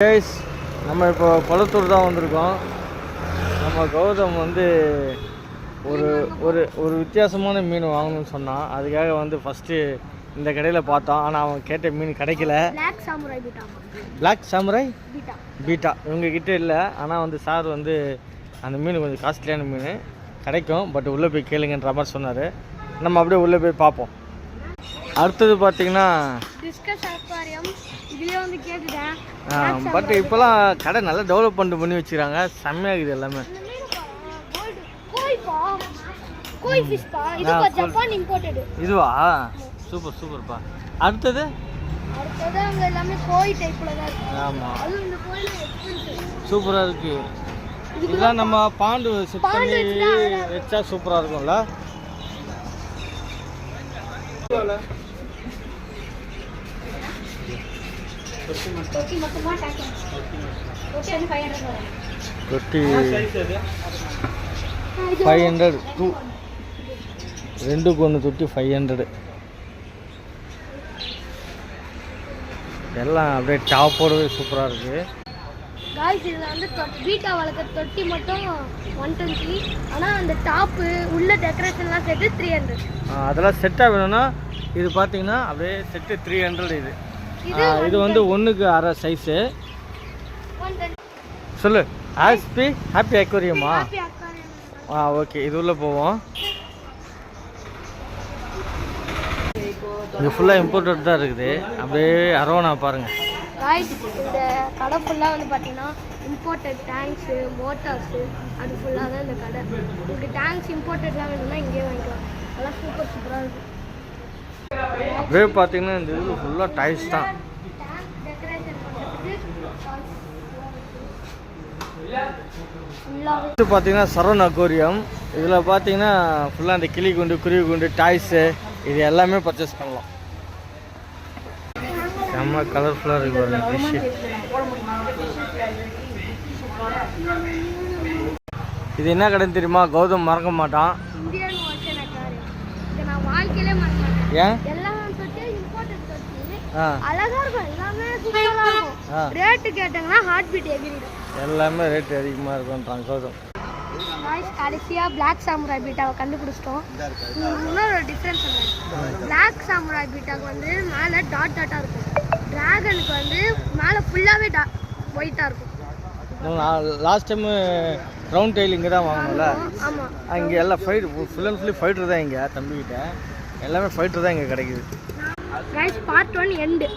Guys, நம்ம இப்போ கொளத்தூர் தான் வந்திருக்கோம். நம்ம கௌதம் வந்து ஒரு ஒரு ஒரு வித்தியாசமான மீன் வாங்கணும்னு சொன்னான். அதுக்காக வந்து ஃபஸ்ட்டு இந்த கடையில் பார்த்தோம். ஆனால் அவன் கேட்ட மீன் கிடைக்கல. பிளாக் சாமுராய் பீட்டா இவங்கக்கிட்ட இல்லை. ஆனால் வந்து சார் வந்து அந்த மீன் கொஞ்சம் காஸ்ட்லியான மீன் கிடைக்கும், பட் உள்ளே போய் கேளுங்கன்ற மாதிரி சொன்னார். நம்ம அப்படியே உள்ளே போய் பார்ப்போம். அடுத்தது பார்த்தீங்கன்னா பட் இப்போலாம் கடை நல்லா டெவலப்மெண்ட் பண்ணி வச்சுக்கிறாங்க. செம்மையாகுது எல்லாமே. இதுவா? சூப்பர் சூப்பர்ப்பா. அடுத்தது ஆமாம், சூப்பராக இருக்கு. இதெல்லாம் நம்ம பாண்டு செட் பண்ணி வச்சா சூப்பராக இருக்கும்ல. தொட்டி 500 ரெண்டுக்கு ஒன்று தொட்டி 500. எல்லாம் அப்படியே டாப்போடவே சூப்பராக இருக்குது. இதில் வந்து பீட்டா வளர்க்குற தொட்டி மட்டும் 120. ஆனால் அந்த டாப்பு உள்ள டெக்கரேஷன்லாம் சேர்த்து 300. அதெல்லாம் செட்டாக வேணும்னா இது பார்த்தீங்கன்னா அப்படியே செட்டு 300. இது வந்து 1/2 சைஸு. சொல்லு. ஹாப்பி அக்வேரியமா? ஓகே, இது உள்ளே போவோம். இது ஃபுல்லாக இம்போர்ட்டட் தான் இருக்குது. அப்படியே அரோனா பாருங்கள். இந்த கடை ஃபுல்லாக வந்து பார்த்தீங்கன்னா இம்போர்ட்டட் டேங்க்ஸு, மோட்டார்ஸு, அது ஃபுல்லாக தான் இந்த கடை. உங்களுக்கு டேங்க்ஸ் இம்போர்ட்டட்லாம் வேணும்னா இங்கேயே வாங்கிக்கலாம். அதெல்லாம் சூப்பராக இருக்குது. அப்படியே பார்த்தீங்கன்னா இந்த இது ஃபுல்லாக டைல்ஸ் தான். இது பார்த்தீங்கன்னா சரவண அக்வேரியம். இதில் பார்த்தீங்கன்னா ஃபுல்லாக இந்த கிளி குண்டு, குருவி குண்டு, டாய்ஸு இது எல்லாமே பர்ச்சேஸ் பண்ணலாம். செம்ம கலர்ஃபுல்லாக இருக்கு பாருங்க ஃபிஷ்ஷு. இது என்ன கடைன்னு தெரியுமா? கௌதம் மறக்க மாட்டான். ஏன்? எல்லாமே ரேட் அதிகமாக இருக்கும்ன்றான் கௌதம். கடைசியாக பிளாக் சாமுராய் பீட்டாவை கண்டுபிடிச்சிட்டோம். இன்னொரு டிஃப்ரென்ஸ் சொல்கிறேன். பிளாக் சாமுராய் பீட்டாவுக்கு வந்து மேலே டாட்டாக இருக்கும். டிராகனுக்கு வந்து மேலே ஃபுல்லாகவே ஒயிட்டாக இருக்கும். லாஸ்ட் டைமு ரவுண்ட் டைல் இங்கே தான் வாங்கணும்ல. ஆமாம், இங்கே எல்லாம் ஃபுல் அண்ட் ஃபுல்லி ஃபைட்ரு தான். இங்கே தம்பிக்கிட்ட எல்லாமே ஃபைட்ரு தான் இங்கே கிடைக்குது. Part 1 end.